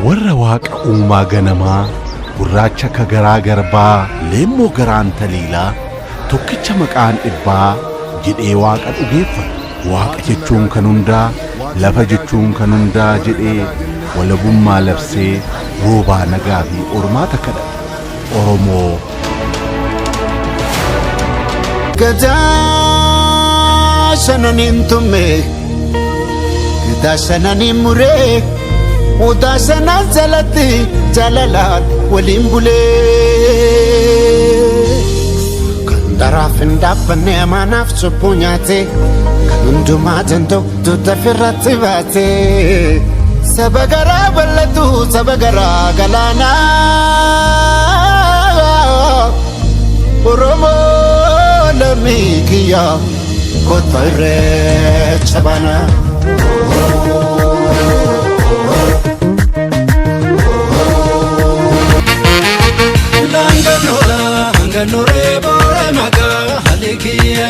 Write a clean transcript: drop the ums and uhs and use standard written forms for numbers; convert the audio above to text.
warra waaqa uumaa ganamaa gurraacha ka garaa garbaa leemmoo garaan taliilaa tokkicha maqaan dhibbaa jedhee waaqa dhugeeffatu. Waaqa jechuun kan hundaa lafa jechuun kan hundaa jedhee walabummaa labsee roobaa nagaa fi ormaata kadhate Oromoo. Gadaa sananin tumme gadaa sananin muree odaa sanan jalatti jalalaan waliin bulee kan daraaf hin dhaabbanne amaanaaf cubbuu nyaate kan hundumaa danda'u duuta firratti baate saba garaa bal'atu saba garaa galaanaa Oromoo Mikiya kota irreecha bana Langanora bore maga halikiya